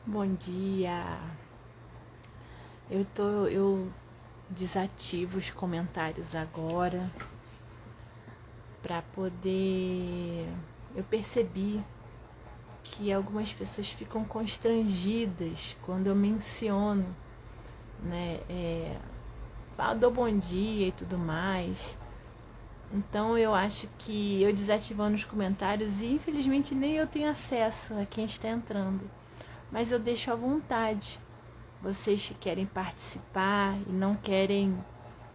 Bom dia. Eu desativo os comentários agora para poder. Eu percebi que algumas pessoas ficam constrangidas quando eu menciono, né? Dou bom dia e tudo mais. Então eu acho que eu desativando os comentários, e infelizmente nem eu tenho acesso a quem está entrando, mas eu deixo à vontade. Vocês que querem participar e não querem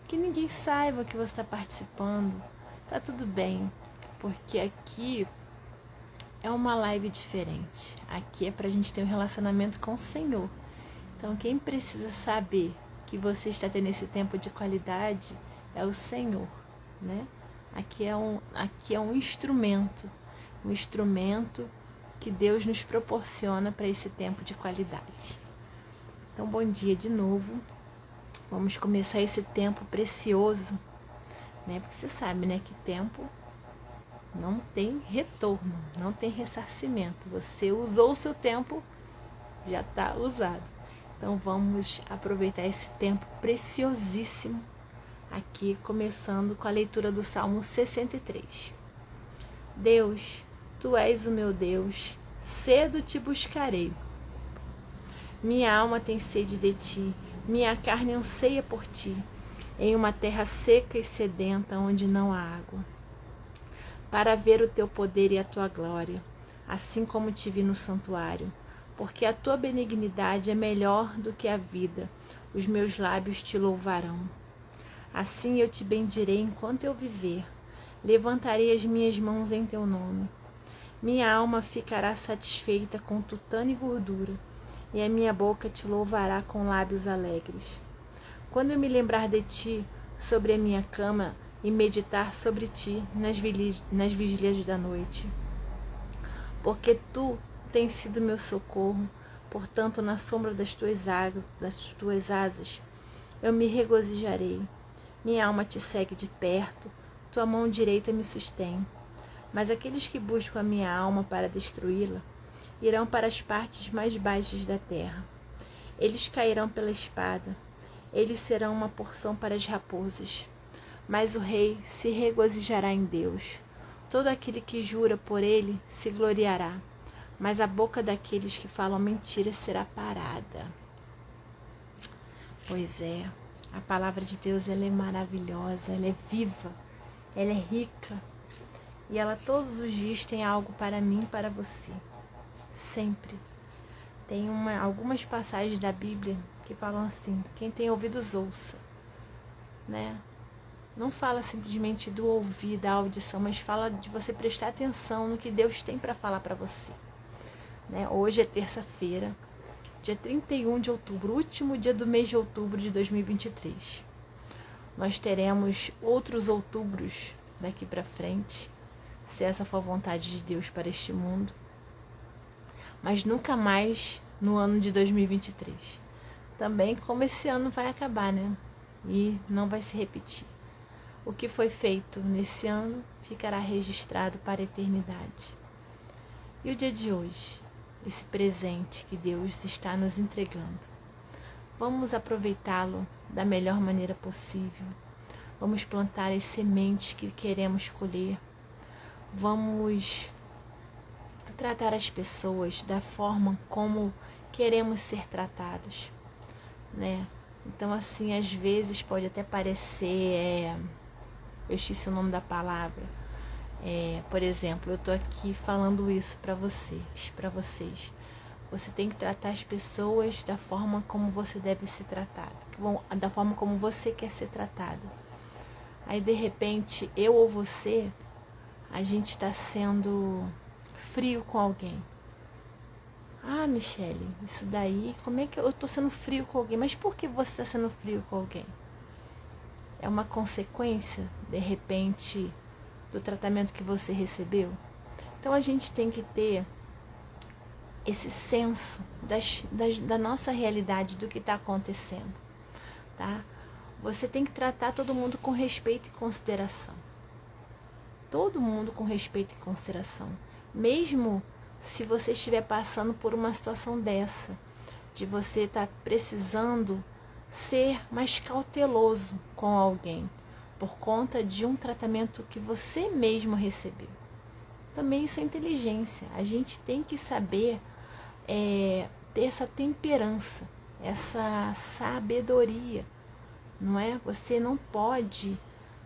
que ninguém saiba que você está participando, tá tudo bem, porque aqui é uma live diferente. Aqui é pra gente ter um relacionamento com o Senhor. Então quem precisa saber que você está tendo esse tempo de qualidade é o Senhor, né? Aqui é um instrumento que Deus nos proporciona para esse tempo de qualidade. Então, bom dia de novo. Vamos começar esse tempo precioso, né? Porque você sabe, né, que tempo não tem retorno, não tem ressarcimento. Você usou o seu tempo, já está usado. Então, vamos aproveitar esse tempo preciosíssimo aqui, começando com a leitura do Salmo 63. Deus, Tu és o meu Deus, cedo te buscarei. Minha alma tem sede de ti, minha carne anseia por ti, em uma terra seca e sedenta onde não há água, para ver o teu poder e a tua glória, assim como te vi no santuário, porque a tua benignidade é melhor do que a vida, os meus lábios te louvarão. Assim eu te bendirei enquanto eu viver, levantarei as minhas mãos em teu nome. Minha alma ficará satisfeita com tutano e gordura, e a minha boca te louvará com lábios alegres. Quando eu me lembrar de ti sobre a minha cama e meditar sobre ti nas vigílias da noite. Porque tu tens sido meu socorro, portanto, na sombra das tuas asas, eu me regozijarei. Minha alma te segue de perto, tua mão direita me sustém. Mas aqueles que buscam a minha alma para destruí-la, irão para as partes mais baixas da terra. Eles cairão pela espada, eles serão uma porção para as raposas. Mas o rei se regozijará em Deus. Todo aquele que jura por ele se gloriará, mas a boca daqueles que falam mentira será parada. Pois é, a palavra de Deus, ela é maravilhosa, ela é viva, ela é rica, e ela todos os dias tem algo para mim e para você. Sempre. Tem algumas passagens da Bíblia que falam assim: quem tem ouvidos ouça, né? Não fala simplesmente do ouvir, da audição, mas fala de você prestar atenção no que Deus tem para falar para você, né? Hoje é terça-feira, dia 31 de outubro, último dia do mês de outubro de 2023. Nós teremos outros outubros daqui para frente, se essa for a vontade de Deus para este mundo, mas nunca mais no ano de 2023. Também como esse ano vai acabar, né? E não vai se repetir. O que foi feito nesse ano ficará registrado para a eternidade. E o dia de hoje, esse presente que Deus está nos entregando, vamos aproveitá-lo da melhor maneira possível. Vamos plantar as sementes que queremos colher. Vamos tratar as pessoas da forma como queremos ser tratados, né? Então, assim, às vezes pode até parecer, eu esqueci o nome da palavra, por exemplo, eu tô aqui falando isso para vocês. Você tem que tratar as pessoas da forma como você deve ser tratado, da forma como você quer ser tratado. Aí, de repente, eu ou você, a gente está sendo frio com alguém. Ah, Michele, isso daí, como é que eu tô sendo frio com alguém? Mas por que você está sendo frio com alguém? É uma consequência, de repente, do tratamento que você recebeu? Então a gente tem que ter esse senso da nossa realidade, do que está acontecendo, tá? Você tem que tratar todo mundo com respeito e consideração. Todo mundo com respeito e consideração. Mesmo se você estiver passando por uma situação dessa, de você estar precisando ser mais cauteloso com alguém, por conta de um tratamento que você mesmo recebeu. Também isso é inteligência. A gente tem que saber ter essa temperança, essa sabedoria, não é? Você não pode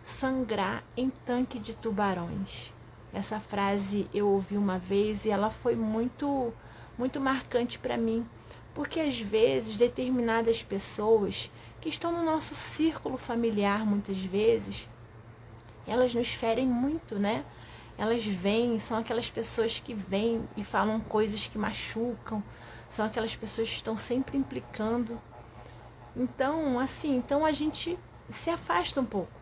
sangrar em tanque de tubarões. Essa frase eu ouvi uma vez e ela foi muito, muito marcante para mim, porque às vezes determinadas pessoas que estão no nosso círculo familiar, muitas vezes, elas nos ferem muito, né? Elas vêm, são aquelas pessoas que vêm e falam coisas que machucam, são aquelas pessoas que estão sempre implicando. Então, assim, então a gente se afasta um pouco,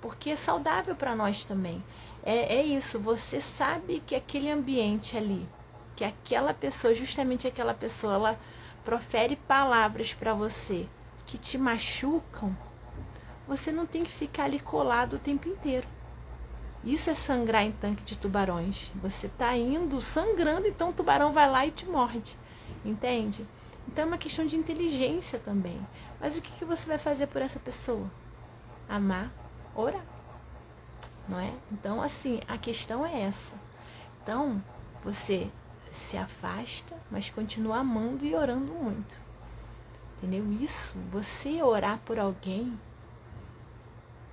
porque é saudável para nós também. É isso, você sabe que aquele ambiente ali, que aquela pessoa, justamente aquela pessoa, ela profere palavras para você que te machucam, você não tem que ficar ali colado o tempo inteiro. Isso é sangrar em tanque de tubarões. Você está indo sangrando, então o tubarão vai lá e te morde. Entende? Então é uma questão de inteligência também. Mas o que você vai fazer por essa pessoa? Amar, orar. Não é? Então, assim, a questão é essa. Então, você se afasta, mas continua amando e orando muito. Entendeu? Isso, você orar por alguém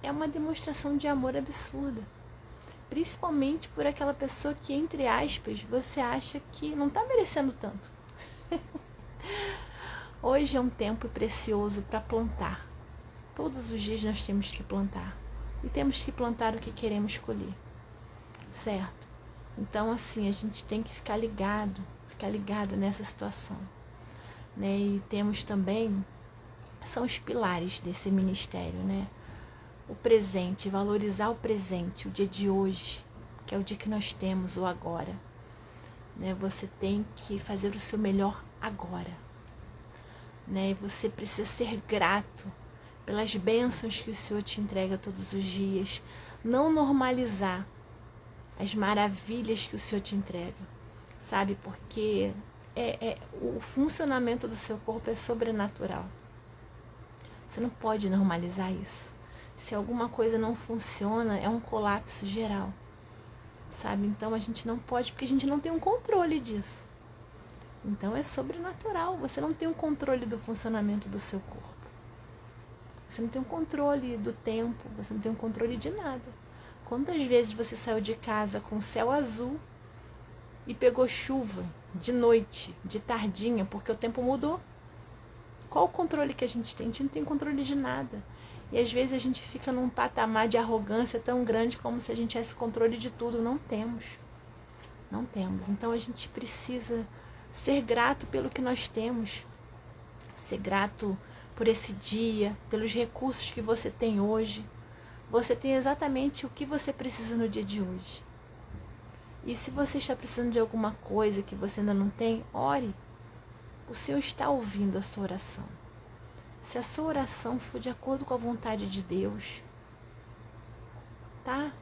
é uma demonstração de amor absurda. Principalmente por aquela pessoa que, entre aspas, você acha que não está merecendo tanto. Hoje é um tempo precioso para plantar. Todos os dias nós temos que plantar. E temos que plantar o que queremos colher. Certo? Então, assim, a gente tem que ficar ligado nessa situação. Né? E temos também, são os pilares desse ministério, né? O presente, valorizar o presente, o dia de hoje, que é o dia que nós temos, o agora. Né? Você tem que fazer o seu melhor agora. Né? E você precisa ser grato pelas bênçãos que o Senhor te entrega todos os dias. Não normalizar as maravilhas que o Senhor te entrega. Sabe? Porque o funcionamento do seu corpo é sobrenatural. Você não pode normalizar isso. Se alguma coisa não funciona, é um colapso geral. Sabe? Então a gente não pode, porque a gente não tem um controle disso. Então é sobrenatural. Você não tem um controle do funcionamento do seu corpo. Você não tem um controle do tempo. Você não tem um controle de nada. Quantas vezes você saiu de casa com céu azul e pegou chuva de noite, de tardinha, porque o tempo mudou? Qual o controle que a gente tem? A gente não tem controle de nada. E às vezes a gente fica num patamar de arrogância tão grande como se a gente tivesse controle de tudo. Não temos. Não temos. Então a gente precisa ser grato pelo que nós temos. Ser grato por esse dia, pelos recursos que você tem hoje. Você tem exatamente o que você precisa no dia de hoje. E se você está precisando de alguma coisa que você ainda não tem, ore. O Senhor está ouvindo a sua oração. Se a sua oração for de acordo com a vontade de Deus, tá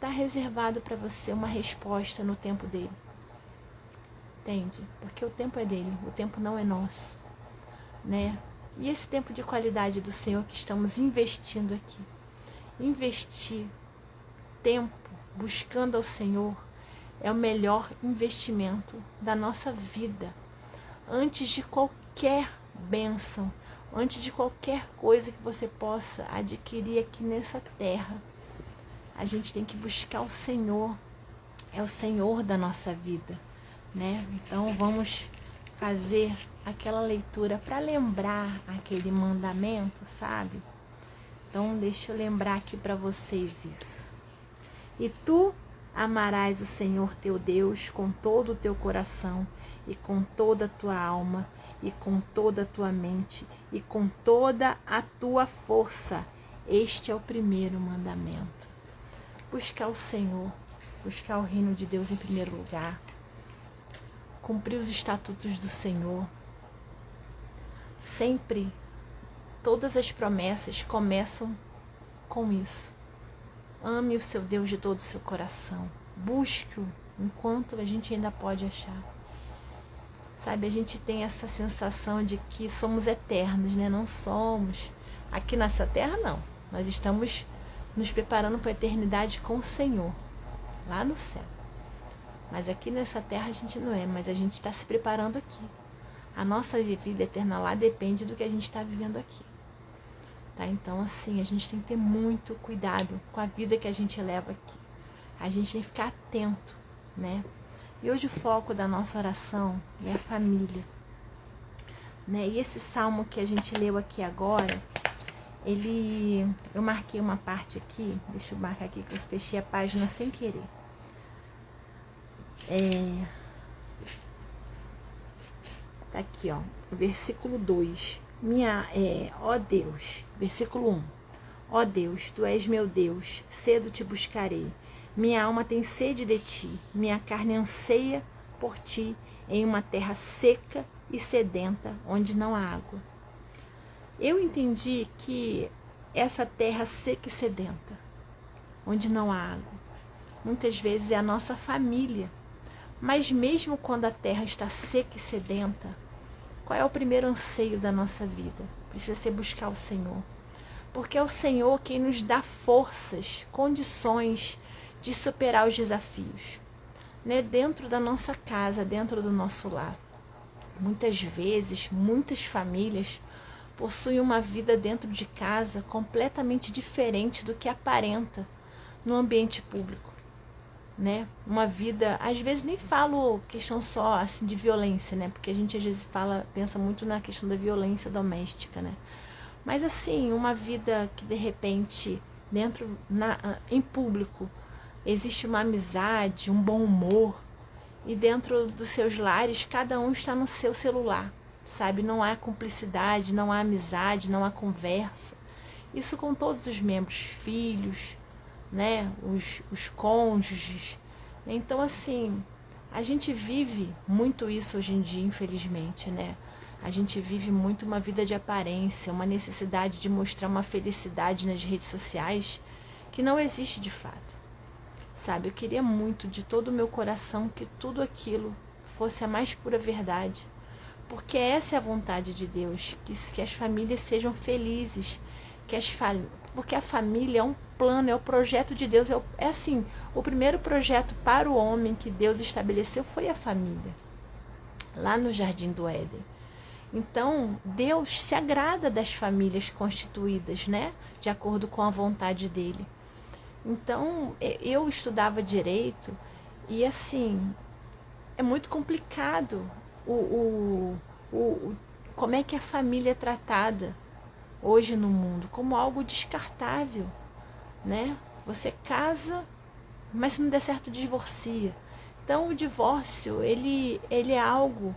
reservado para você uma resposta no tempo dele. Entende? Porque o tempo é dele, o tempo não é nosso, né? E esse tempo de qualidade do Senhor que estamos investindo aqui. Investir tempo buscando ao Senhor é o melhor investimento da nossa vida. Antes de qualquer bênção, antes de qualquer coisa que você possa adquirir aqui nessa terra, a gente tem que buscar o Senhor. É o Senhor da nossa vida, né? Então vamos fazer aquela leitura para lembrar aquele mandamento, sabe? Então deixa eu lembrar aqui para vocês isso. E tu amarás o Senhor teu Deus com todo o teu coração e com toda a tua alma e com toda a tua mente e com toda a tua força. Este é o primeiro mandamento. Buscar o Senhor, buscar o reino de Deus em primeiro lugar, cumprir os estatutos do Senhor. Sempre, todas as promessas começam com isso. Ame o seu Deus de todo o seu coração. Busque-o enquanto a gente ainda pode achar. Sabe, a gente tem essa sensação de que somos eternos, né? Não somos. Aqui nessa terra, não. Nós estamos nos preparando para a eternidade com o Senhor, lá no céu. Mas aqui nessa terra a gente não é, mas a gente está se preparando aqui. A nossa vida eterna lá depende do que a gente está vivendo aqui. Tá? Então, assim, a gente tem que ter muito cuidado com a vida que a gente leva aqui. A gente tem que ficar atento, né? E hoje o foco da nossa oração é a família, né? E esse salmo que a gente leu aqui agora, eu marquei uma parte aqui, deixa eu marcar aqui que eu fechei a página sem querer. Tá aqui, ó, versículo 2. Ó Deus, versículo 1. Ó Deus, tu és meu Deus, cedo te buscarei. Minha alma tem sede de ti, minha carne anseia por ti em uma terra seca e sedenta, onde não há água. Eu entendi que essa terra seca e sedenta, onde não há água, muitas vezes é a nossa família. Mas mesmo quando a terra está seca e sedenta, qual é o primeiro anseio da nossa vida? Precisa ser buscar o Senhor. Porque é o Senhor quem nos dá forças, condições de superar os desafios, né? Dentro da nossa casa, dentro do nosso lar. Muitas vezes, muitas famílias possuem uma vida dentro de casa completamente diferente do que aparenta no ambiente público, né? Uma vida, às vezes nem falo questão só assim de violência, né? Porque a gente às vezes pensa muito na questão da violência doméstica, né? Mas assim, uma vida que de repente em público existe uma amizade, um bom humor, e dentro dos seus lares cada um está no seu celular, sabe? Não há cumplicidade, não há amizade, não há conversa. Isso com todos os membros, filhos, né? Os cônjuges. Então, assim, a gente vive muito isso hoje em dia, infelizmente, né? A gente vive muito uma vida de aparência, uma necessidade de mostrar uma felicidade nas redes sociais que não existe de fato. Sabe, eu queria muito de todo o meu coração que tudo aquilo fosse a mais pura verdade. Porque essa é a vontade de Deus, que as famílias sejam felizes, porque a família é um plano, é o projeto de Deus, é assim, o primeiro projeto para o homem que Deus estabeleceu foi a família, lá no Jardim do Éden. Então, Deus se agrada das famílias constituídas, né, de acordo com a vontade dele. Então, eu estudava direito e, assim, é muito complicado como é que a família é tratada hoje no mundo, como algo descartável, né? Você casa, mas se não der certo, divorcia. Então, o divórcio, ele é algo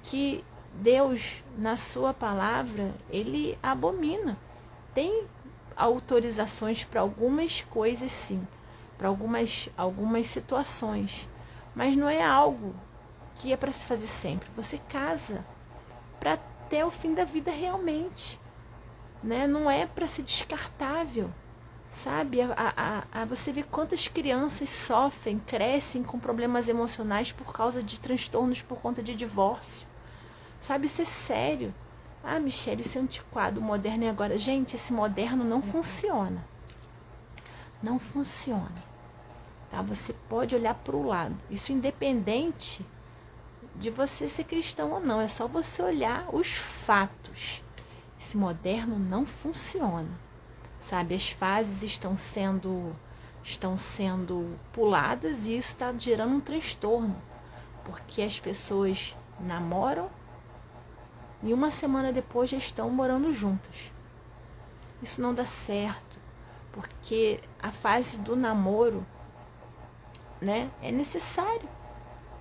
que Deus, na sua palavra, ele abomina. Tem autorizações para algumas coisas, sim, para algumas situações, mas não é algo que é para se fazer sempre. Você casa para ter o fim da vida realmente, né? Não é para ser descartável, sabe? Você vê quantas crianças sofrem, crescem com problemas emocionais por causa de transtornos por conta de divórcio, sabe? Isso é sério. Ah, Michele, isso é antiquado, o moderno é agora. Gente, esse moderno não funciona. Não funciona. Tá? Você pode olhar para o lado. Isso independente de você ser cristão ou não. É só você olhar os fatos. Esse moderno não funciona. Sabe? As fases estão sendo puladas e isso está gerando um transtorno. Porque as pessoas namoram e uma semana depois já estão morando juntas. Isso não dá certo, porque a fase do namoro, né, é necessário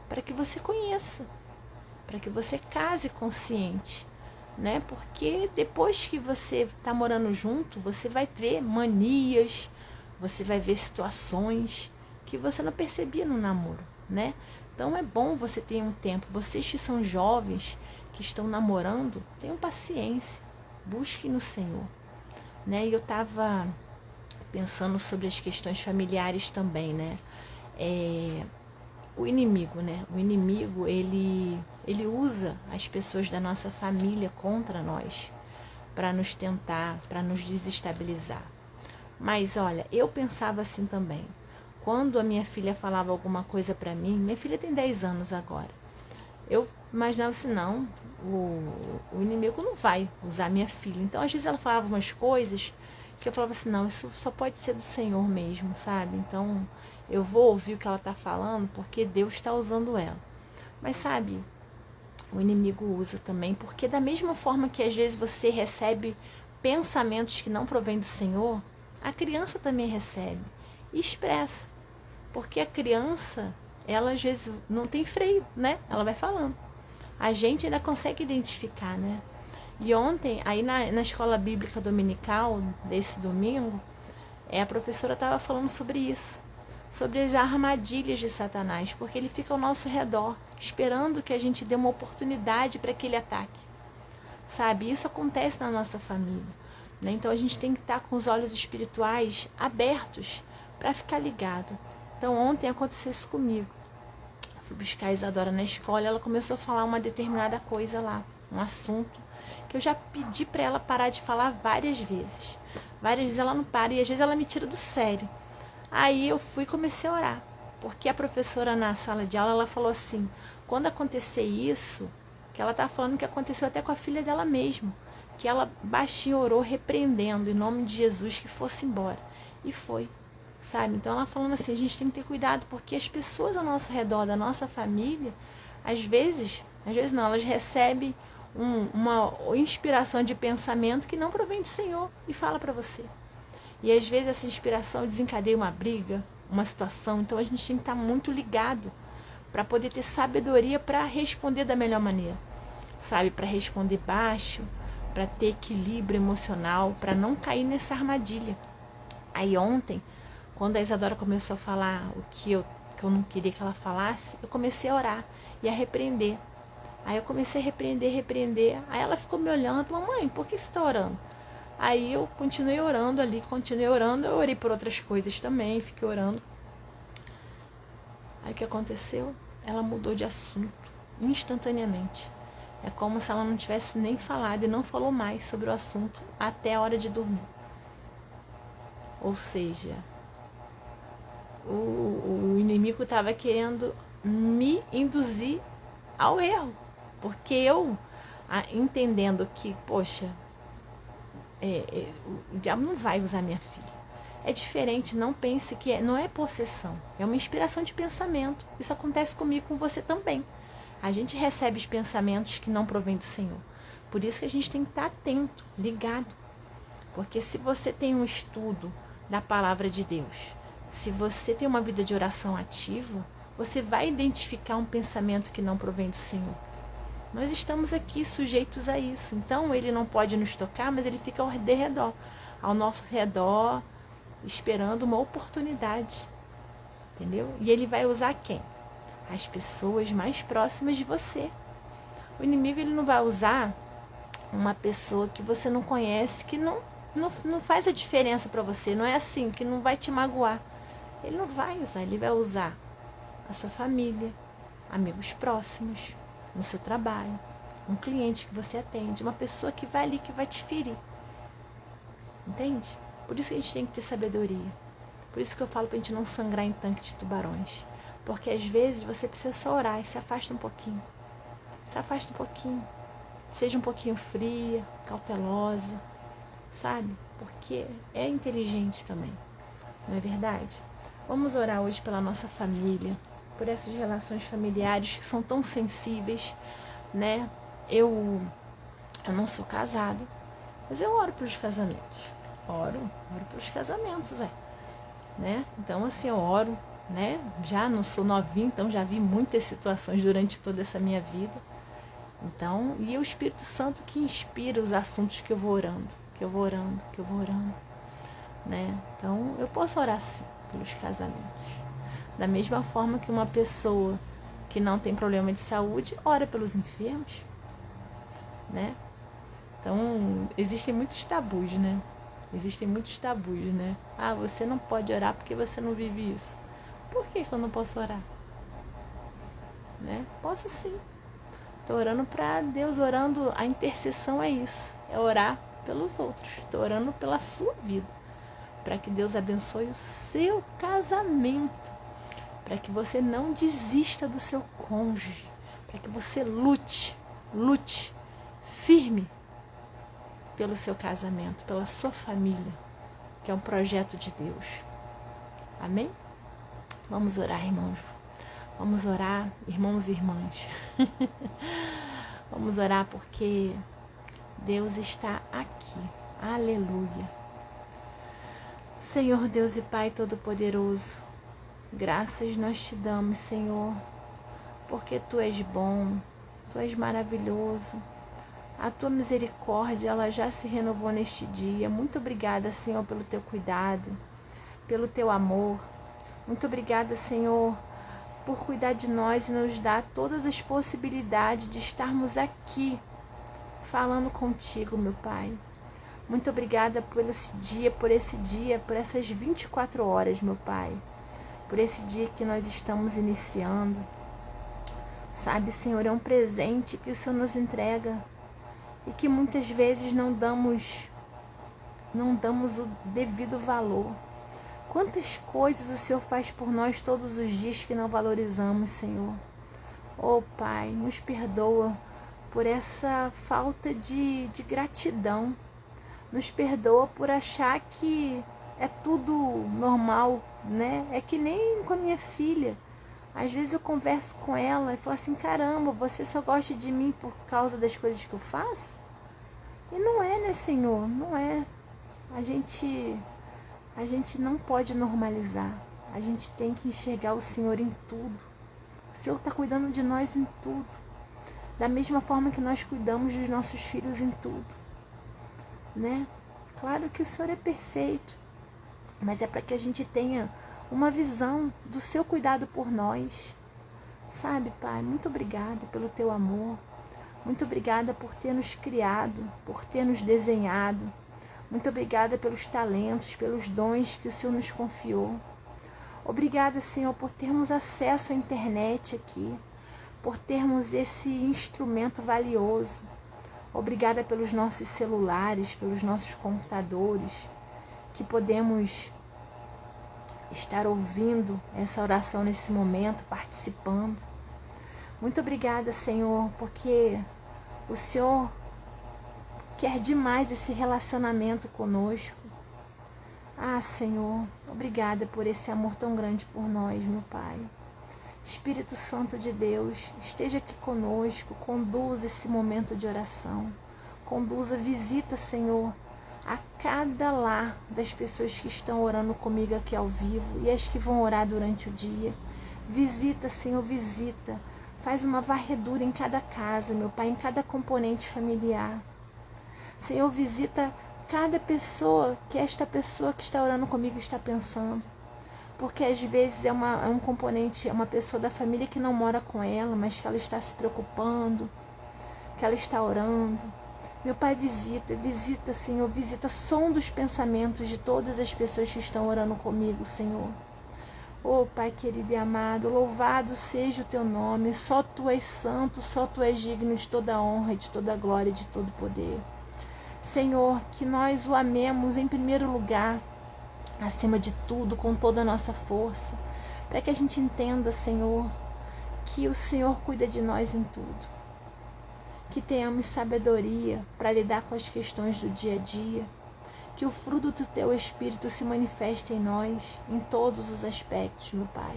para que você conheça, para que você case consciente, né? Porque depois que você está morando junto, você vai ver manias, você vai ver situações que você não percebia no namoro, né? Então é bom você ter um tempo. Vocês que são jovens, que estão namorando, tenham paciência, busquem no Senhor, né? E eu estava pensando sobre as questões familiares também, né? o inimigo, né? O inimigo, ele usa as pessoas da nossa família contra nós, para nos tentar, para nos desestabilizar. Mas olha, eu pensava assim também. Quando a minha filha falava alguma coisa para mim, minha filha tem 10 anos agora, eu imaginava assim, não, o inimigo não vai usar minha filha. Então, às vezes ela falava umas coisas que eu falava assim, não, isso só pode ser do Senhor mesmo, sabe? Então, eu vou ouvir o que ela está falando, porque Deus está usando ela. Mas sabe, o inimigo usa também, porque da mesma forma que às vezes você recebe pensamentos que não provêm do Senhor, a criança também recebe e expressa. Porque a criança, ela às vezes não tem freio, né? Ela vai falando. A gente ainda consegue identificar, né? E ontem, aí na escola bíblica dominical, desse domingo, a professora estava falando sobre isso. Sobre as armadilhas de Satanás, porque ele fica ao nosso redor, esperando que a gente dê uma oportunidade para que ele ataque. Sabe? Isso acontece na nossa família, né? Então a gente tem que estar com os olhos espirituais abertos para ficar ligado. Então ontem aconteceu isso comigo. Fui buscar a Isadora na escola e ela começou a falar uma determinada coisa lá, um assunto que eu já pedi para ela parar de falar várias vezes. Várias vezes ela não para e às vezes ela me tira do sério. Aí eu fui e comecei a orar, porque a professora na sala de aula, ela falou assim, quando acontecer isso, que ela estava falando que aconteceu até com a filha dela mesmo, que ela baixinho orou repreendendo em nome de Jesus que fosse embora. E foi, sabe? Então ela falando assim, a gente tem que ter cuidado, porque as pessoas ao nosso redor, da nossa família, às vezes não, elas recebem uma inspiração de pensamento que não provém do Senhor e fala para você. E às vezes essa inspiração desencadeia uma briga, uma situação. Então a gente tem que estar muito ligado para poder ter sabedoria para responder da melhor maneira. Sabe? Para responder baixo, para ter equilíbrio emocional, para não cair nessa armadilha. Aí ontem, quando a Isadora começou a falar o que eu não queria que ela falasse, eu comecei a orar e a repreender. Aí eu comecei a repreender. Aí ela ficou me olhando, mamãe, por que você está orando? Aí eu continuei orando, eu orei por outras coisas também, fiquei orando. Aí o que aconteceu? Ela mudou de assunto, instantaneamente. É como se ela não tivesse nem falado e não falou mais sobre o assunto até a hora de dormir. Ou seja, o inimigo estava querendo me induzir ao erro. Porque eu, entendendo que, poxa, o diabo não vai usar minha filha. É diferente, não pense que não é possessão, é uma inspiração de pensamento. Isso acontece comigo, com você também. A gente recebe os pensamentos que não provêm do Senhor. Por isso que a gente tem que estar atento, ligado. Porque se você tem um estudo da palavra de Deus, se você tem uma vida de oração ativa, você vai identificar um pensamento que não provém do Senhor. Nós estamos aqui sujeitos a isso. Então, ele não pode nos tocar, mas ele fica ao nosso redor, esperando uma oportunidade. Entendeu? E ele vai usar quem? As pessoas mais próximas de você. O inimigo, ele não vai usar uma pessoa que você não conhece, que não faz a diferença para você. Não é assim, que não vai te magoar. Ele não vai usar, ele vai usar a sua família, amigos próximos, no seu trabalho, um cliente que você atende, uma pessoa que vai ali, que vai te ferir. Entende? Por isso que a gente tem que ter sabedoria. Por isso que eu falo pra gente não sangrar em tanque de tubarões. Porque às vezes você precisa só orar e se afasta um pouquinho. Se afasta um pouquinho. Seja um pouquinho fria, cautelosa, sabe? Porque é inteligente também. Não é verdade? Vamos orar hoje pela nossa família, por essas relações familiares que são tão sensíveis, né? Eu não sou casada, mas eu oro pelos casamentos. Oro pelos casamentos, né? Então, assim, eu oro, né? Já não sou novinha, então já vi muitas situações durante toda essa minha vida. Então, e é o Espírito Santo que inspira os assuntos que eu vou orando, né? Então, eu posso orar sim pelos casamentos. Da mesma forma que uma pessoa que não tem problema de saúde ora pelos enfermos, né? Então, existem muitos tabus, né? Ah, você não pode orar porque você não vive isso. Por que eu não posso orar? né? Posso sim. Estou orando para Deus, orando, a intercessão é isso, é orar pelos outros. Estou orando pela sua vida, para que Deus abençoe o seu casamento, para que você não desista do seu cônjuge, para que você lute firme pelo seu casamento, pela sua família, que é um projeto de Deus. Amém? Vamos orar, irmãos. Vamos orar, irmãos e irmãs. Vamos orar porque Deus está aqui. Aleluia. Senhor Deus e Pai Todo-Poderoso, graças nós te damos, Senhor, porque Tu és bom, Tu és maravilhoso. A Tua misericórdia, ela já se renovou neste dia. Muito obrigada, Senhor, pelo Teu cuidado, pelo Teu amor. Muito obrigada, Senhor, por cuidar de nós e nos dar todas as possibilidades de estarmos aqui falando contigo, meu Pai. Muito obrigada por esse dia, por essas 24 horas, meu Pai. Por esse dia que nós estamos iniciando. Sabe, Senhor, é um presente que o Senhor nos entrega e que muitas vezes não damos o devido valor. Quantas coisas o Senhor faz por nós todos os dias que não valorizamos, Senhor. Oh, Pai, nos perdoa por essa falta de gratidão. Nos perdoa por achar que é tudo normal, né? É que nem com a minha filha. Às vezes eu converso com ela e falo assim, caramba, você só gosta de mim por causa das coisas que eu faço? E não é, né, Senhor? Não é. A gente não pode normalizar. A gente tem que enxergar o Senhor em tudo. O Senhor está cuidando de nós em tudo. Da mesma forma que nós cuidamos dos nossos filhos em tudo. Né? Claro que o Senhor é perfeito. Mas é para que a gente tenha uma visão do seu cuidado por nós. Sabe, Pai? Muito obrigada pelo teu amor. Muito obrigada por ter nos criado, por ter nos desenhado. Muito obrigada pelos talentos, pelos dons que o Senhor nos confiou. Obrigada, Senhor, por termos acesso à internet aqui, por termos esse instrumento valioso. Obrigada pelos nossos celulares, pelos nossos computadores, que podemos estar ouvindo essa oração nesse momento, participando. Muito obrigada, Senhor, porque o Senhor quer demais esse relacionamento conosco. Ah, Senhor, obrigada por esse amor tão grande por nós, meu Pai. Espírito Santo de Deus, esteja aqui conosco, conduza esse momento de oração. Conduza, visita, Senhor, a cada lar das pessoas que estão orando comigo aqui ao vivo e as que vão orar durante o dia. Visita, Senhor, visita. Faz uma varredura em cada casa, meu Pai, em cada componente familiar. Senhor, visita cada pessoa que esta pessoa que está orando comigo está pensando. Porque às vezes é um componente, é uma pessoa da família que não mora com ela, mas que ela está se preocupando, que ela está orando. Meu Pai, visita, Senhor, visita, sonda os pensamentos de todas as pessoas que estão orando comigo, Senhor. Oh, Pai querido e amado, louvado seja o teu nome, só Tu és santo, só Tu és digno de toda honra, de toda glória e de todo poder. Senhor, que nós o amemos em primeiro lugar, acima de tudo, com toda a nossa força, para que a gente entenda, Senhor, que o Senhor cuida de nós em tudo. Que tenhamos sabedoria para lidar com as questões do dia a dia, que o fruto do Teu Espírito se manifeste em nós, em todos os aspectos, meu Pai.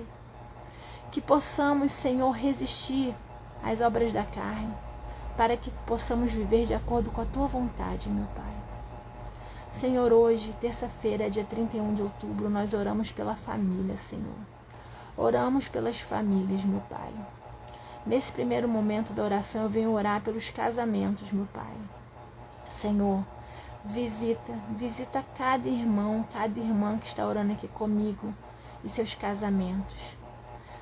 Que possamos, Senhor, resistir às obras da carne, para que possamos viver de acordo com a Tua vontade, meu Pai. Senhor, hoje, terça-feira, dia 31 de outubro, nós oramos pela família, Senhor. Oramos pelas famílias, meu Pai. Nesse primeiro momento da oração, eu venho orar pelos casamentos, meu Pai. Senhor, visita cada irmão, cada irmã que está orando aqui comigo e seus casamentos.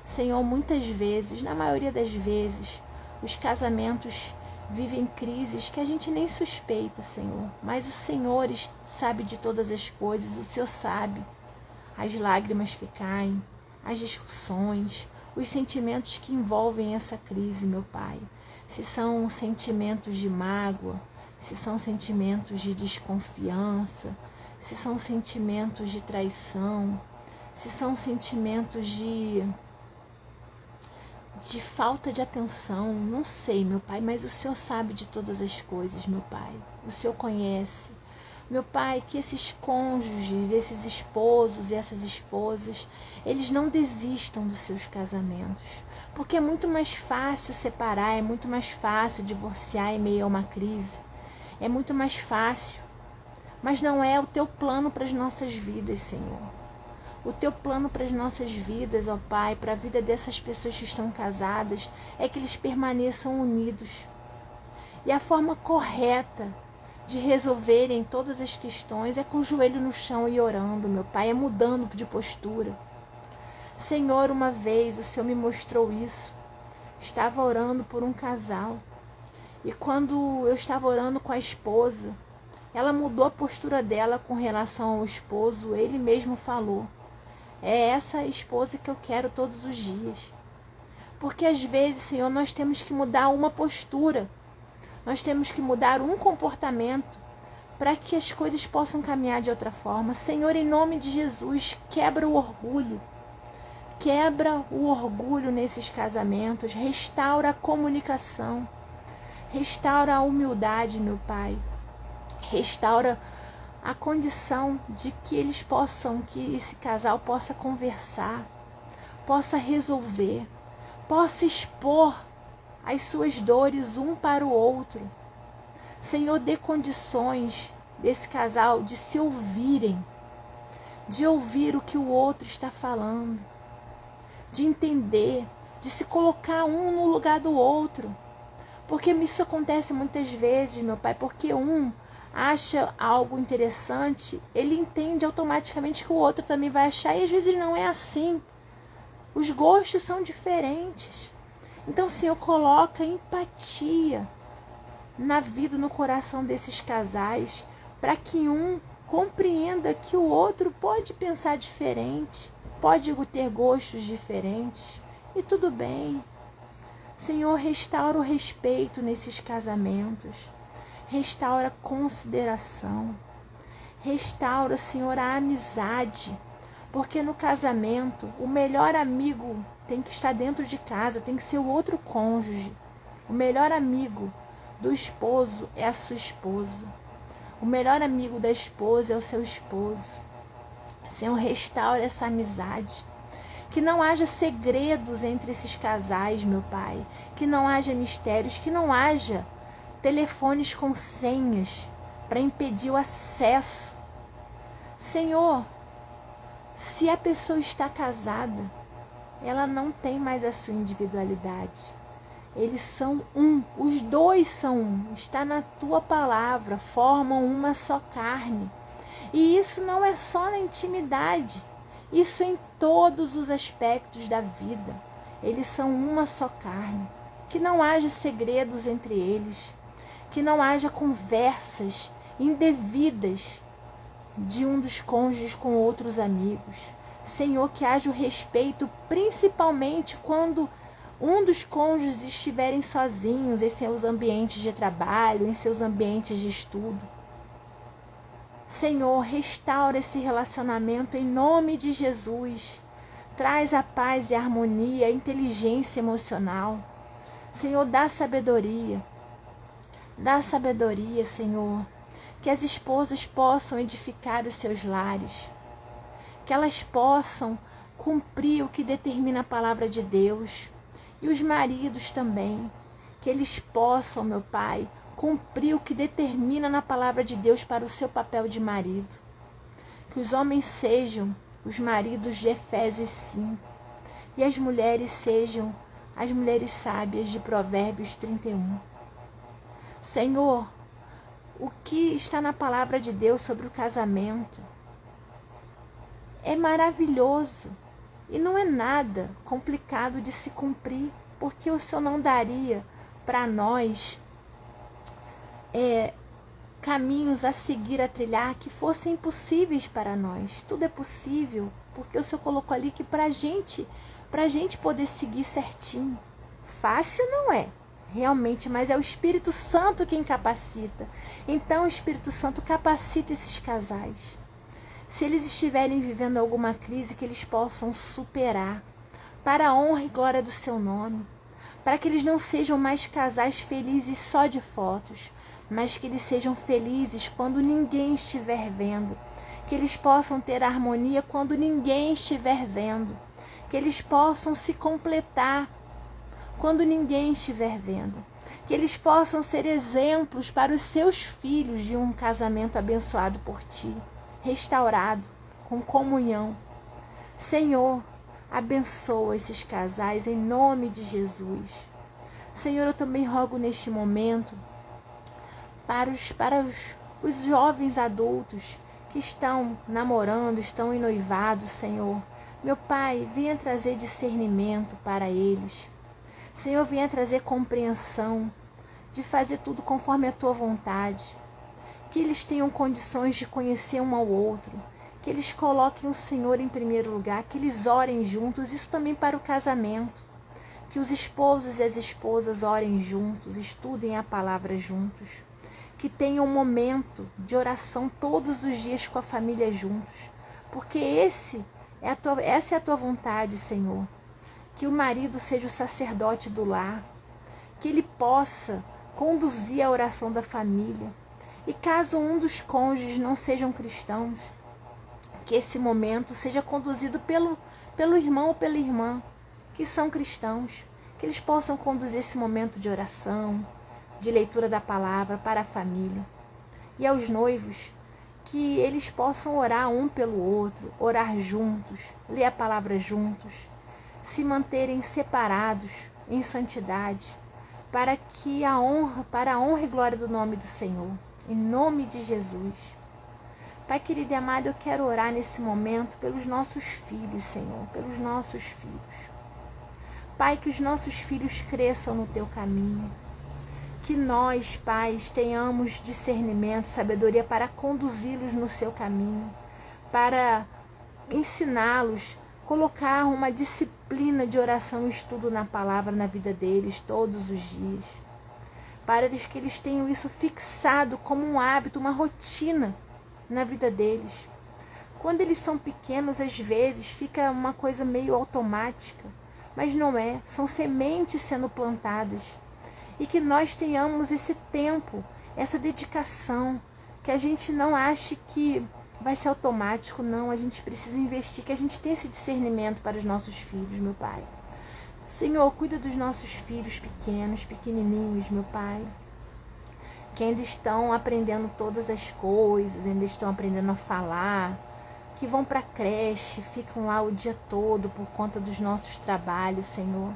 Senhor, muitas vezes, na maioria das vezes, os casamentos vivem crises que a gente nem suspeita, Senhor. Mas o Senhor sabe de todas as coisas, o Senhor sabe as lágrimas que caem, as discussões, os sentimentos que envolvem essa crise, meu Pai. Se são sentimentos de mágoa, se são sentimentos de desconfiança, se são sentimentos de traição, se são sentimentos de falta de atenção, não sei, meu Pai, mas o Senhor sabe de todas as coisas, meu Pai. O Senhor conhece. Meu Pai, que esses cônjuges, esses esposos e essas esposas, eles não desistam dos seus casamentos. Porque é muito mais fácil separar, é muito mais fácil divorciar em meio a uma crise. É muito mais fácil. Mas não é o teu plano para as nossas vidas, Senhor. O teu plano para as nossas vidas, ó Pai, para a vida dessas pessoas que estão casadas, é que eles permaneçam unidos. E a forma correta de resolverem todas as questões é com o joelho no chão e orando, meu Pai, é mudando de postura. Senhor, uma vez o Senhor me mostrou isso. Estava orando por um casal. E quando eu estava orando com a esposa, ela mudou a postura dela com relação ao esposo, ele mesmo falou. É essa esposa que eu quero todos os dias. Porque às vezes, Senhor, nós temos que mudar uma postura. Nós temos que mudar um comportamento para que as coisas possam caminhar de outra forma. Senhor, em nome de Jesus, quebra o orgulho. Quebra o orgulho nesses casamentos. Restaura a comunicação. Restaura a humildade, meu Pai. Restaura a condição de que eles possam, que esse casal possa conversar, possa resolver, possa expor as suas dores um para o outro. Senhor, dê condições desse casal de se ouvirem, de ouvir o que o outro está falando, de entender, de se colocar um no lugar do outro. Porque isso acontece muitas vezes, meu Pai, porque um acha algo interessante, ele entende automaticamente que o outro também vai achar, e às vezes não é assim. Os gostos são diferentes. Então, Senhor, coloca empatia na vida, no coração desses casais, para que um compreenda que o outro pode pensar diferente, pode ter gostos diferentes, e tudo bem. Senhor, restaura o respeito nesses casamentos. Restaura a consideração. Restaura, Senhor, a amizade. Porque no casamento, o melhor amigo tem que estar dentro de casa, tem que ser o outro cônjuge. O melhor amigo do esposo é a sua esposa. O melhor amigo da esposa é o seu esposo. Senhor, restaura essa amizade. Que não haja segredos entre esses casais, meu Pai. Que não haja mistérios, que não haja telefones com senhas para impedir o acesso. Senhor, se a pessoa está casada, ela não tem mais a sua individualidade. Eles são um, os dois são um. Está na tua palavra, formam uma só carne. E isso não é só na intimidade, isso em todos os aspectos da vida. Eles são uma só carne. Que não haja segredos entre eles. Que não haja conversas indevidas de um dos cônjuges com outros amigos. Senhor, que haja o respeito, principalmente quando um dos cônjuges estiverem sozinhos em seus ambientes de trabalho, em seus ambientes de estudo. Senhor, restaura esse relacionamento em nome de Jesus. Traz a paz e a harmonia, a inteligência emocional. Senhor, dá sabedoria. Dá sabedoria, Senhor, que as esposas possam edificar os seus lares, que elas possam cumprir o que determina a palavra de Deus, e os maridos também, que eles possam, meu Pai, cumprir o que determina na palavra de Deus para o seu papel de marido. Que os homens sejam os maridos de Efésios 5, e as mulheres sejam as mulheres sábias de Provérbios 31. Senhor, o que está na palavra de Deus sobre o casamento é maravilhoso e não é nada complicado de se cumprir, porque o Senhor não daria para nós caminhos a seguir, a trilhar, que fossem impossíveis para nós. Tudo é possível, porque o Senhor colocou ali que para a gente para a gente poder seguir certinho. Fácil não é, realmente, mas é o Espírito Santo quem capacita. Então o Espírito Santo capacita esses casais. Se eles estiverem vivendo alguma crise, que eles possam superar, para a honra e glória do seu nome, para que eles não sejam mais casais felizes só de fotos, mas que eles sejam felizes quando ninguém estiver vendo, que eles possam ter harmonia quando ninguém estiver vendo, que eles possam se completar quando ninguém estiver vendo, que eles possam ser exemplos para os seus filhos de um casamento abençoado por ti, restaurado, com comunhão. Senhor, abençoa esses casais em nome de Jesus. Senhor, eu também rogo neste momento para os jovens adultos que estão namorando, estão noivados, Senhor. Meu Pai, venha trazer discernimento para eles. Senhor, venha trazer compreensão de fazer tudo conforme a Tua vontade. Que eles tenham condições de conhecer um ao outro, que eles coloquem o Senhor em primeiro lugar, que eles orem juntos, isso também para o casamento, que os esposos e as esposas orem juntos, estudem a palavra juntos, que tenham um momento de oração todos os dias com a família juntos, porque essa é a Tua vontade, Senhor, que o marido seja o sacerdote do lar, que ele possa conduzir a oração da família. E caso um dos cônjuges não sejam cristãos, que esse momento seja conduzido pelo irmão ou pela irmã, que são cristãos, que eles possam conduzir esse momento de oração, de leitura da palavra para a família. E aos noivos, que eles possam orar um pelo outro, orar juntos, ler a palavra juntos, se manterem separados em santidade, para a honra e glória do nome do Senhor. Em nome de Jesus. Pai querido e amado, eu quero orar nesse momento pelos nossos filhos, Senhor, pelos nossos filhos. Pai, que os nossos filhos cresçam no Teu caminho. Que nós, pais, tenhamos discernimento, sabedoria para conduzi-los no Seu caminho, para ensiná-los, colocar uma disciplina de oração e estudo na palavra na vida deles todos os dias. Para que eles tenham isso fixado como um hábito, uma rotina na vida deles. Quando eles são pequenos, às vezes, fica uma coisa meio automática, mas não é, são sementes sendo plantadas. E que nós tenhamos esse tempo, essa dedicação, que a gente não ache que vai ser automático, não, a gente precisa investir, que a gente tenha esse discernimento para os nossos filhos, meu Pai. Senhor, cuida dos nossos filhos pequenos, pequenininhos, meu Pai, que ainda estão aprendendo todas as coisas, ainda estão aprendendo a falar, que vão para a creche, ficam lá o dia todo por conta dos nossos trabalhos, Senhor.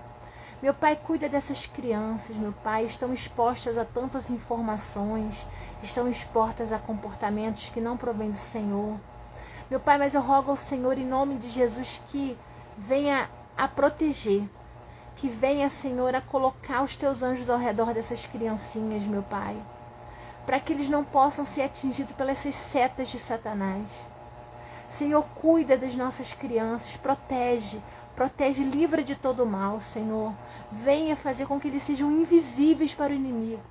Meu Pai, cuida dessas crianças, meu Pai, estão expostas a tantas informações, estão expostas a comportamentos que não provêm do Senhor. Meu Pai, mas eu rogo ao Senhor, em nome de Jesus, que venha a proteger, que venha, Senhor, a colocar os Teus anjos ao redor dessas criancinhas, meu Pai, para que eles não possam ser atingidos pelas setas de Satanás. Senhor, cuida das nossas crianças, protege, livra de todo mal, Senhor. Venha fazer com que eles sejam invisíveis para o inimigo.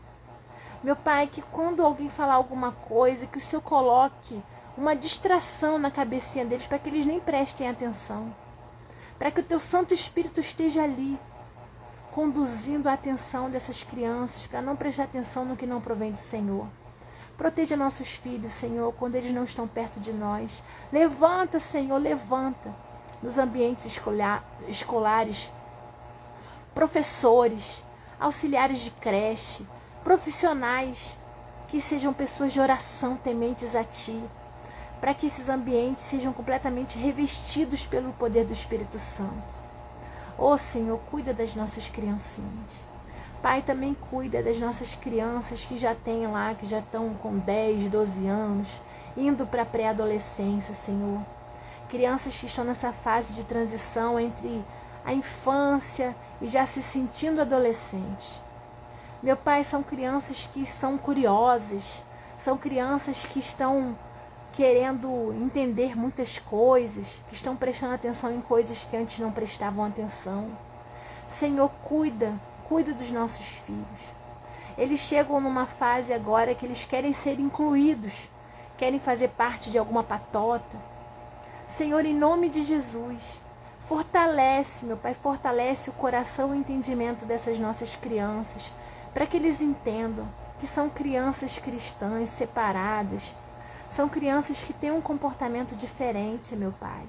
Meu Pai, que quando alguém falar alguma coisa, que o Senhor coloque uma distração na cabecinha deles, para que eles nem prestem atenção. Para que o Teu Santo Espírito esteja ali, conduzindo a atenção dessas crianças, para não prestar atenção no que não provém do Senhor. Proteja nossos filhos, Senhor, quando eles não estão perto de nós. Levanta, Senhor, levanta. Nos ambientes escolares, professores, auxiliares de creche, profissionais, que sejam pessoas de oração tementes a Ti, para que esses ambientes sejam completamente revestidos pelo poder do Espírito Santo. Ô Senhor, cuida das nossas criancinhas. Pai, também cuida das nossas crianças que já têm lá, que já estão com 10, 12 anos, indo para a pré-adolescência, Senhor. Crianças que estão nessa fase de transição entre a infância e já se sentindo adolescentes. Meu Pai, são crianças que são curiosas, são crianças que querendo entender muitas coisas, que estão prestando atenção em coisas que antes não prestavam atenção. Senhor, cuida dos nossos filhos. Eles chegam numa fase agora que eles querem ser incluídos, querem fazer parte de alguma patota. Senhor, em nome de Jesus, fortalece, meu Pai, fortalece o coração e o entendimento dessas nossas crianças, para que eles entendam que são crianças cristãs separadas, são crianças que têm um comportamento diferente, meu Pai.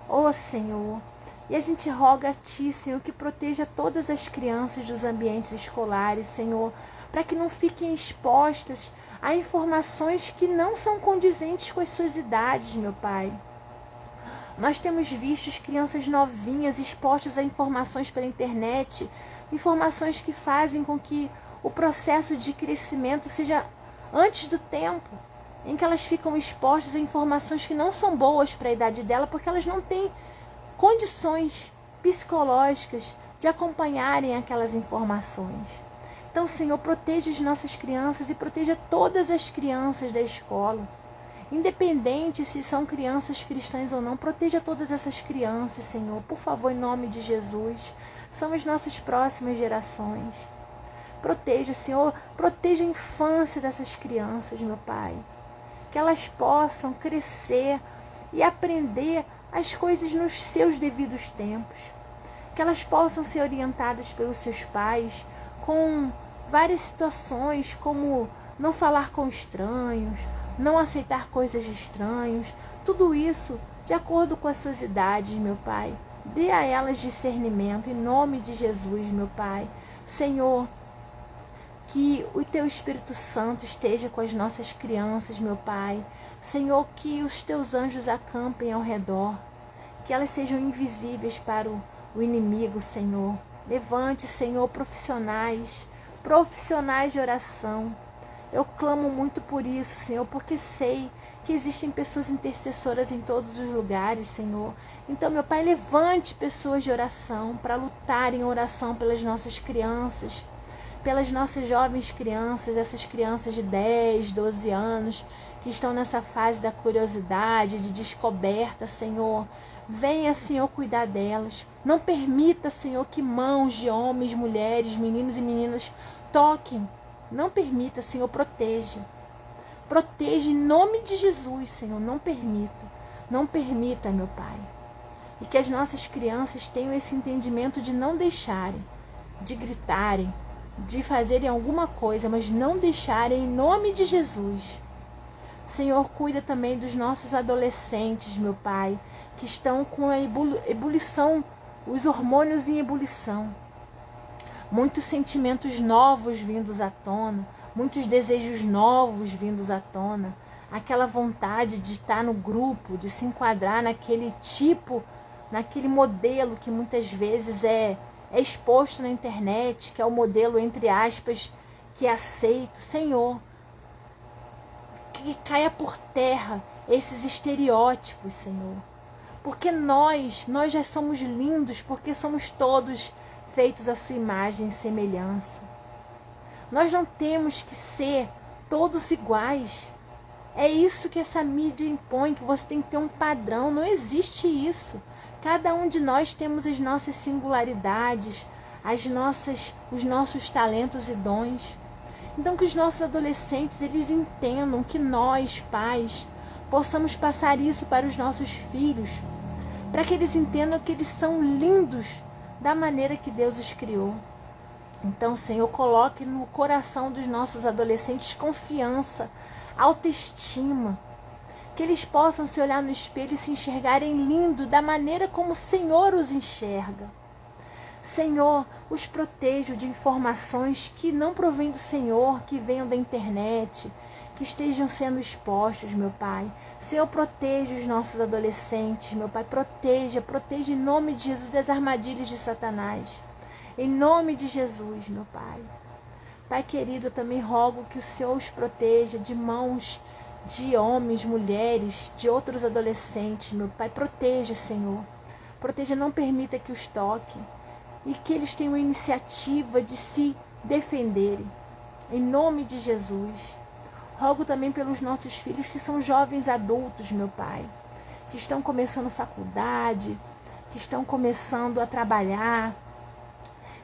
Oh, Senhor, e a gente roga a Ti, Senhor, que proteja todas as crianças dos ambientes escolares, Senhor, para que não fiquem expostas a informações que não são condizentes com as suas idades, meu Pai. Nós temos visto as crianças novinhas expostas a informações pela internet, informações que fazem com que o processo de crescimento seja antes do tempo, em que elas ficam expostas a informações que não são boas para a idade dela, porque elas não têm condições psicológicas de acompanharem aquelas informações. Então, Senhor, proteja as nossas crianças e proteja todas as crianças da escola. Independente se são crianças cristãs ou não, proteja todas essas crianças, Senhor. Por favor, em nome de Jesus. São as nossas próximas gerações. Proteja, Senhor, proteja a infância dessas crianças, meu Pai. Que elas possam crescer e aprender as coisas nos seus devidos tempos. Que elas possam ser orientadas pelos seus pais com várias situações, como não falar com estranhos, não aceitar coisas de estranhos, tudo isso de acordo com as suas idades, meu Pai. Dê a elas discernimento, em nome de Jesus, meu Pai. Senhor, que o Teu Espírito Santo esteja com as nossas crianças, meu Pai. Senhor, que os Teus anjos acampem ao redor, que elas sejam invisíveis para o inimigo, Senhor. Levante, Senhor, profissionais de oração. Eu clamo muito por isso, Senhor, porque sei que existem pessoas intercessoras em todos os lugares, Senhor. Então, meu Pai, levante pessoas de oração para lutar em oração pelas nossas crianças, pelas nossas jovens crianças, essas crianças de 10, 12 anos, que estão nessa fase da curiosidade, de descoberta, Senhor. Venha, Senhor, cuidar delas. Não permita, Senhor, que mãos de homens, mulheres, meninos e meninas toquem. Não permita, Senhor, proteja. Proteja em nome de Jesus, Senhor. Não permita. Não permita, meu Pai. E que as nossas crianças tenham esse entendimento de não deixarem, de gritarem, de fazerem alguma coisa, mas não deixarem em nome de Jesus. Senhor, cuida também dos nossos adolescentes, meu Pai, que estão com a ebulição, os hormônios em ebulição. Muitos sentimentos novos vindos à tona, muitos desejos novos vindos à tona, aquela vontade de estar no grupo, de se enquadrar naquele tipo, naquele modelo que muitas vezes é exposto na internet, que é o modelo, entre aspas, que é aceito. Senhor, que caia por terra esses estereótipos, Senhor. Porque nós já somos lindos, porque somos todos feitos à sua imagem e semelhança. Nós não temos que ser todos iguais. É isso que essa mídia impõe, que você tem que ter um padrão. Não existe isso. Cada um de nós temos as nossas singularidades, os nossos talentos e dons. Então que os nossos adolescentes, eles entendam que nós, pais, possamos passar isso para os nossos filhos, para que eles entendam que eles são lindos da maneira que Deus os criou. Então, Senhor, coloque no coração dos nossos adolescentes confiança, autoestima, que eles possam se olhar no espelho e se enxergarem lindo da maneira como o Senhor os enxerga. Senhor, os proteja de informações que não provêm do Senhor, que venham da internet, que estejam sendo expostos, meu Pai. Senhor, proteja os nossos adolescentes, meu Pai. Proteja em nome de Jesus das armadilhas de Satanás. Em nome de Jesus, meu Pai. Pai querido, eu também rogo que o Senhor os proteja de mãos de homens, mulheres, de outros adolescentes, meu Pai. Proteja, Senhor. Proteja, não permita que os toquem. E que eles tenham a iniciativa de se defenderem. Em nome de Jesus. Rogo também pelos nossos filhos que são jovens adultos, meu Pai, que estão começando faculdade, que estão começando a trabalhar,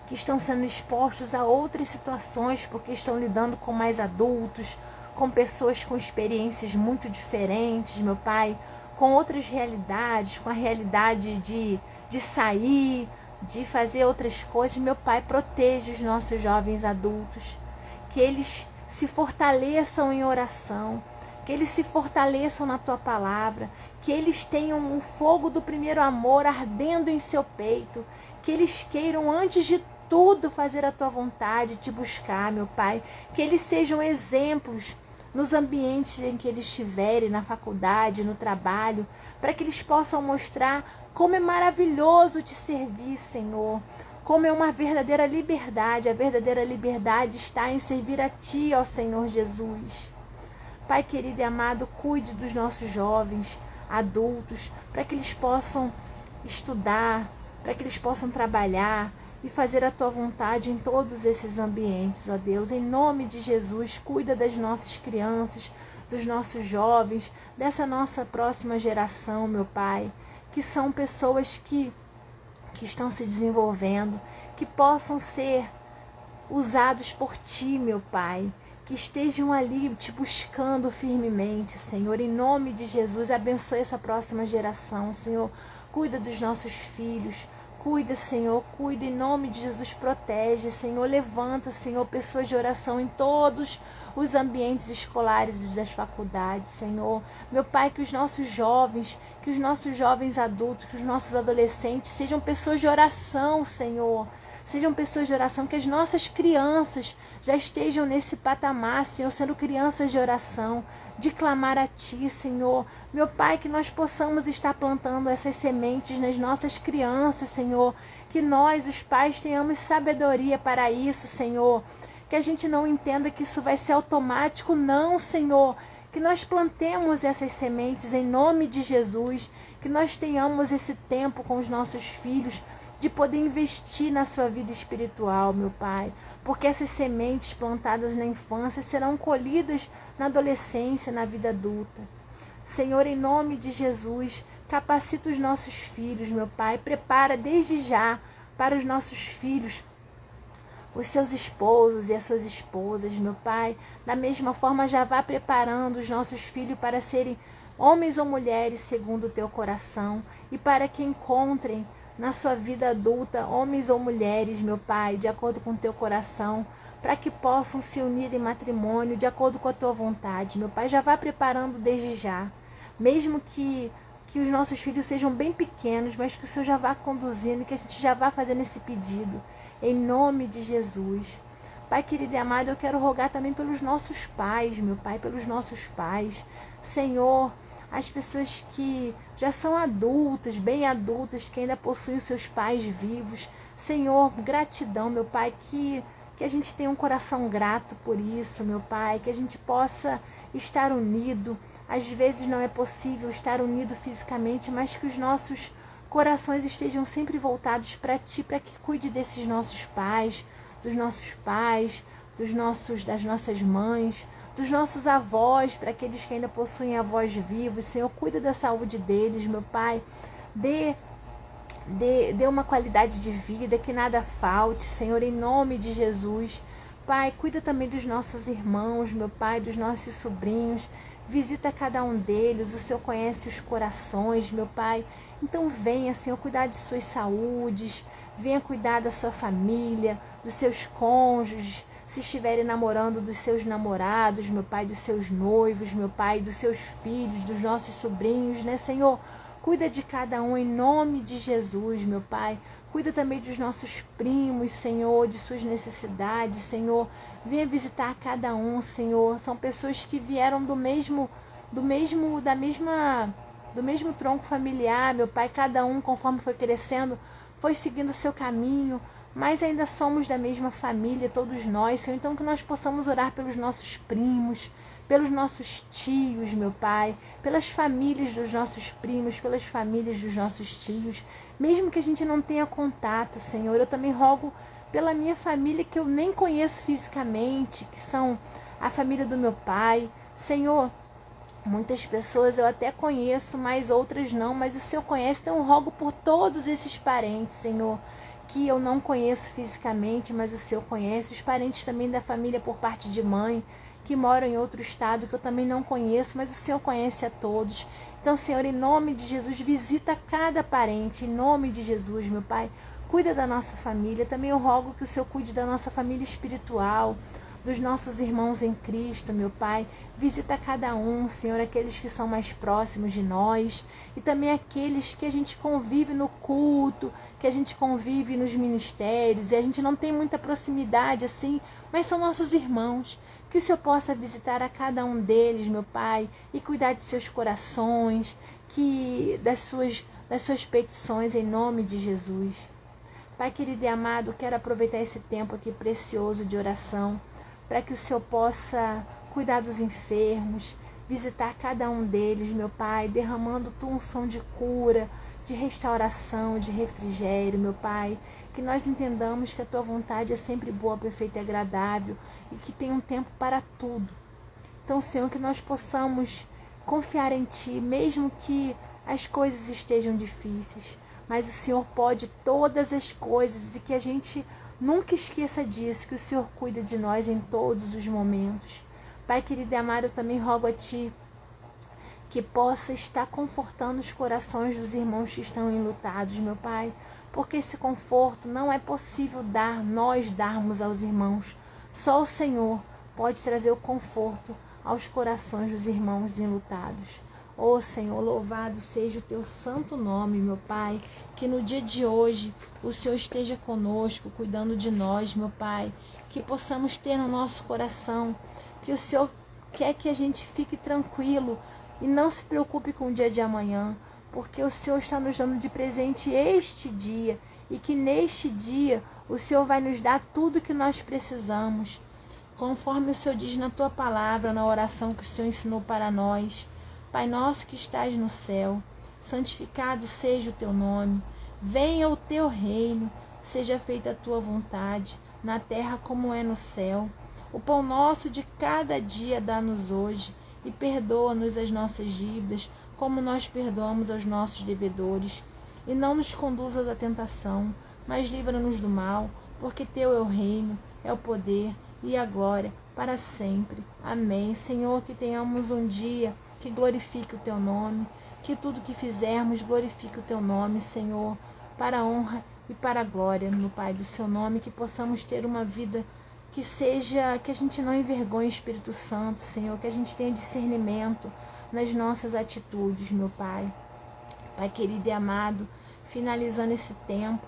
que estão sendo expostos a outras situações porque estão lidando com mais adultos, com pessoas com experiências muito diferentes, meu Pai, com outras realidades, com a realidade de sair, de fazer outras coisas. Meu Pai, proteja os nossos jovens adultos, que eles se fortaleçam em oração, que eles se fortaleçam na Tua palavra, que eles tenham o fogo do primeiro amor ardendo em seu peito, que eles queiram, antes de tudo, fazer a Tua vontade, Te buscar, meu Pai, que eles sejam exemplos nos ambientes em que eles estiverem, na faculdade, no trabalho, para que eles possam mostrar como é maravilhoso Te servir, Senhor, como é uma verdadeira liberdade. A verdadeira liberdade está em servir a Ti, ó Senhor Jesus. Pai querido e amado, cuide dos nossos jovens, adultos, para que eles possam estudar, para que eles possam trabalhar e fazer a Tua vontade em todos esses ambientes, ó Deus. Em nome de Jesus, cuida das nossas crianças, dos nossos jovens, dessa nossa próxima geração, meu Pai, que são pessoas que estão se desenvolvendo, que possam ser usados por Ti, meu Pai, que estejam ali Te buscando firmemente, Senhor. Em nome de Jesus, abençoe essa próxima geração, Senhor. Cuida dos nossos filhos, cuida, Senhor, cuida, em nome de Jesus, protege, Senhor, levanta, Senhor, pessoas de oração em todos os ambientes escolares e das faculdades, Senhor. Meu Pai, que os nossos jovens adultos, que os nossos adolescentes sejam pessoas de oração, Senhor. Sejam pessoas de oração, que as nossas crianças já estejam nesse patamar, Senhor, sendo crianças de oração, de clamar a Ti, Senhor. Meu Pai, que nós possamos estar plantando essas sementes nas nossas crianças, Senhor. Que nós, os pais, tenhamos sabedoria para isso, Senhor. Que a gente não entenda que isso vai ser automático, não, Senhor. Que nós plantemos essas sementes em nome de Jesus. Que nós tenhamos esse tempo com os nossos filhos, de poder investir na sua vida espiritual, meu Pai, porque essas sementes plantadas na infância serão colhidas na adolescência, na vida adulta. Senhor, em nome de Jesus, capacita os nossos filhos, meu Pai, prepara desde já para os nossos filhos os seus esposos e as suas esposas, meu Pai. Da mesma forma, já vá preparando os nossos filhos para serem homens ou mulheres segundo o Teu coração, e para que encontrem na sua vida adulta, homens ou mulheres, meu Pai, de acordo com o Teu coração, para que possam se unir em matrimônio, de acordo com a Tua vontade, meu Pai. Já vá preparando desde já, mesmo que os nossos filhos sejam bem pequenos, mas que o Senhor já vá conduzindo, que a gente já vá fazendo esse pedido, em nome de Jesus. Pai querido e amado, eu quero rogar também pelos nossos pais, meu Pai, pelos nossos pais, Senhor, as pessoas que já são adultas, bem adultas, que ainda possuem os seus pais vivos. Senhor, gratidão, meu Pai, que a gente tenha um coração grato por isso, meu Pai, que a gente possa estar unido. Às vezes não é possível estar unido fisicamente, mas que os nossos corações estejam sempre voltados para Ti, para que cuide desses nossos pais, das nossas mães, dos nossos avós, para aqueles que ainda possuem avós vivos. Senhor, cuida da saúde deles, meu Pai. Dê uma qualidade de vida, que nada falte, Senhor, em nome de Jesus. Pai, cuida também dos nossos irmãos, meu Pai, dos nossos sobrinhos. Visita cada um deles, o Senhor conhece os corações, meu Pai. Então venha, Senhor, cuidar de suas saúdes, venha cuidar da sua família, dos seus cônjuges, se estiverem namorando, dos seus namorados, meu Pai, dos seus noivos, meu Pai, dos seus filhos, dos nossos sobrinhos, né, Senhor? Cuida de cada um em nome de Jesus, meu Pai. Cuida também dos nossos primos, Senhor, de suas necessidades, Senhor. Venha visitar cada um, Senhor. São pessoas que vieram do mesmo tronco familiar, meu Pai. Cada um, conforme foi crescendo, foi seguindo o seu caminho, mas ainda somos da mesma família, todos nós, Senhor. Então que nós possamos orar pelos nossos primos, pelos nossos tios, meu Pai, pelas famílias dos nossos primos, pelas famílias dos nossos tios, mesmo que a gente não tenha contato, Senhor. Eu também rogo pela minha família, que eu nem conheço fisicamente, que são a família do meu pai, Senhor, muitas pessoas eu até conheço, mas outras não, mas o Senhor conhece, então eu rogo por todos esses parentes, Senhor, que eu não conheço fisicamente, mas o Senhor conhece, os parentes também da família por parte de mãe, que moram em outro estado, que eu também não conheço, mas o Senhor conhece a todos. Então, Senhor, em nome de Jesus, visita cada parente, em nome de Jesus, meu Pai, cuida da nossa família. Também eu rogo que o Senhor cuide da nossa família espiritual, dos nossos irmãos em Cristo, meu Pai. Visita cada um, Senhor, aqueles que são mais próximos de nós e também aqueles que a gente convive no culto, que a gente convive nos ministérios e a gente não tem muita proximidade assim, mas são nossos irmãos. Que o Senhor possa visitar a cada um deles, meu Pai, e cuidar de seus corações, que das suas petições em nome de Jesus. Pai querido e amado, quero aproveitar esse tempo aqui precioso de oração para que o Senhor possa cuidar dos enfermos, visitar cada um deles, meu Pai, derramando tua unção de cura, de restauração, de refrigério, meu Pai. Que nós entendamos que a tua vontade é sempre boa, perfeita e agradável e que tem um tempo para tudo. Então, Senhor, que nós possamos confiar em Ti, mesmo que as coisas estejam difíceis. Mas o Senhor pode todas as coisas e que a gente nunca esqueça disso, que o Senhor cuida de nós em todos os momentos. Pai querido e amado, eu também rogo a Ti que possa estar confortando os corações dos irmãos que estão enlutados, meu Pai, porque esse conforto não é possível nós darmos aos irmãos. Só o Senhor pode trazer o conforto aos corações dos irmãos enlutados. Ó Senhor, louvado seja o teu santo nome, meu Pai, que no dia de hoje o Senhor esteja conosco, cuidando de nós, meu Pai, que possamos ter no nosso coração, que o Senhor quer que a gente fique tranquilo e não se preocupe com o dia de amanhã, porque o Senhor está nos dando de presente este dia e que neste dia o Senhor vai nos dar tudo que nós precisamos, conforme o Senhor diz na tua palavra, na oração que o Senhor ensinou para nós. Pai nosso que estás no céu, santificado seja o teu nome, venha o teu reino, seja feita a tua vontade, na terra como é no céu. O pão nosso de cada dia dá-nos hoje, e perdoa-nos as nossas dívidas, como nós perdoamos aos nossos devedores. E não nos conduzas à tentação, mas livra-nos do mal, porque teu é o reino, é o poder e a glória, para sempre. Amém. Senhor, que tenhamos um dia que glorifique o teu nome, que tudo que fizermos glorifique o teu nome, Senhor, para a honra e para a glória, meu Pai, do seu nome, que possamos ter uma vida que a gente não envergonhe o Espírito Santo, Senhor, que a gente tenha discernimento nas nossas atitudes, meu Pai. Pai querido e amado, finalizando esse tempo,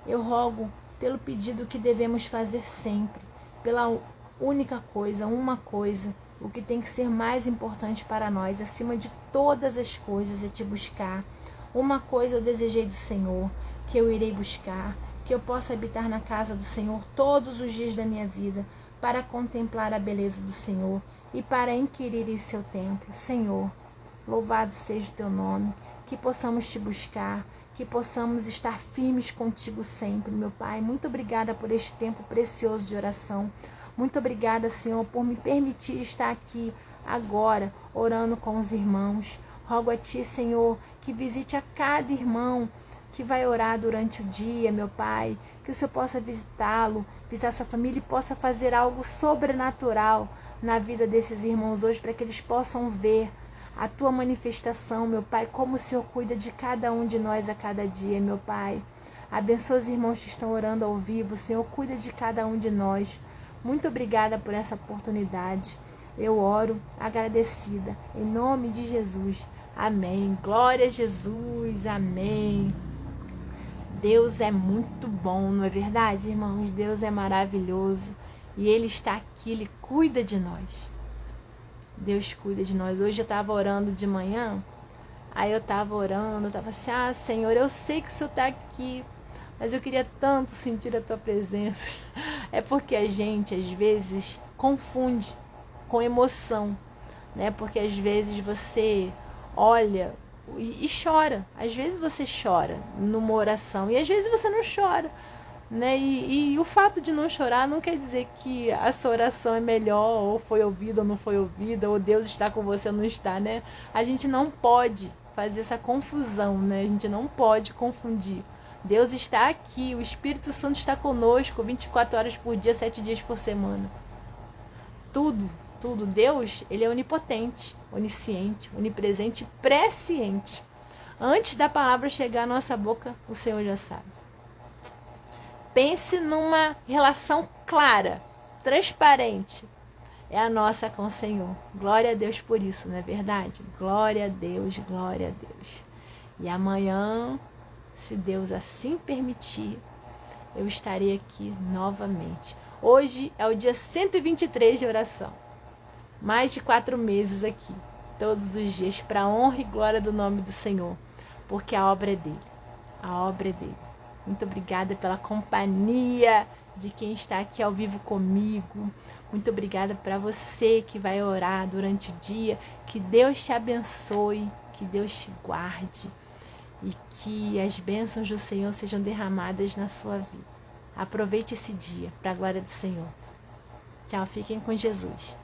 eu rogo pelo pedido que devemos fazer sempre, pela única coisa, uma coisa, o que tem que ser mais importante para nós, acima de todas as coisas, é te buscar. Uma coisa eu desejei do Senhor, que eu irei buscar, que eu possa habitar na casa do Senhor todos os dias da minha vida, para contemplar a beleza do Senhor e para inquirir em seu templo. Senhor, louvado seja o teu nome, que possamos te buscar, que possamos estar firmes contigo sempre, meu Pai. Muito obrigada por este tempo precioso de oração. Muito obrigada, Senhor, por me permitir estar aqui agora, orando com os irmãos. Rogo a Ti, Senhor, que visite a cada irmão que vai orar durante o dia, meu Pai, que o Senhor possa visitá-lo, visitar sua família e possa fazer algo sobrenatural na vida desses irmãos hoje, para que eles possam ver a tua manifestação, meu Pai, como o Senhor cuida de cada um de nós a cada dia, meu Pai. Abençoa os irmãos que estão orando ao vivo, Senhor, cuida de cada um de nós. Muito obrigada por essa oportunidade. Eu oro agradecida, em nome de Jesus. Amém. Glória a Jesus. Amém. Deus é muito bom, não é verdade, irmãos? Deus é maravilhoso e Ele está aqui, Ele cuida de nós. Deus cuida de nós. Hoje eu estava orando de manhã, aí eu estava orando, eu estava assim, Senhor, eu sei que o Senhor está aqui, mas eu queria tanto sentir a Tua presença. É porque a gente, às vezes, confunde com emoção, né? Porque às vezes você olha e chora. Às vezes você chora numa oração e às vezes você não chora. né? E o fato de não chorar não quer dizer que a sua oração é melhor, ou foi ouvida ou não foi ouvida, ou Deus está com você ou não está, né? A gente não pode fazer essa confusão, né? A gente não pode confundir. Deus está aqui, o Espírito Santo está conosco 24 horas por dia, 7 dias por semana. Tudo, tudo. Deus, ele é onipotente, onisciente, onipresente, presciente. Antes da palavra chegar à nossa boca, o Senhor já sabe. Pense numa relação clara, transparente. É a nossa com o Senhor. Glória a Deus por isso, não é verdade? Glória a Deus, glória a Deus. E amanhã, se Deus assim permitir, eu estarei aqui novamente. Hoje é o dia 123 de oração. Mais de 4 meses aqui. Todos os dias, para a honra e glória do nome do Senhor. Porque a obra é dele. A obra é dele. Muito obrigada pela companhia de quem está aqui ao vivo comigo. Muito obrigada para você que vai orar durante o dia. Que Deus te abençoe, que Deus te guarde e que as bênçãos do Senhor sejam derramadas na sua vida. Aproveite esse dia para a glória do Senhor. Tchau, fiquem com Jesus.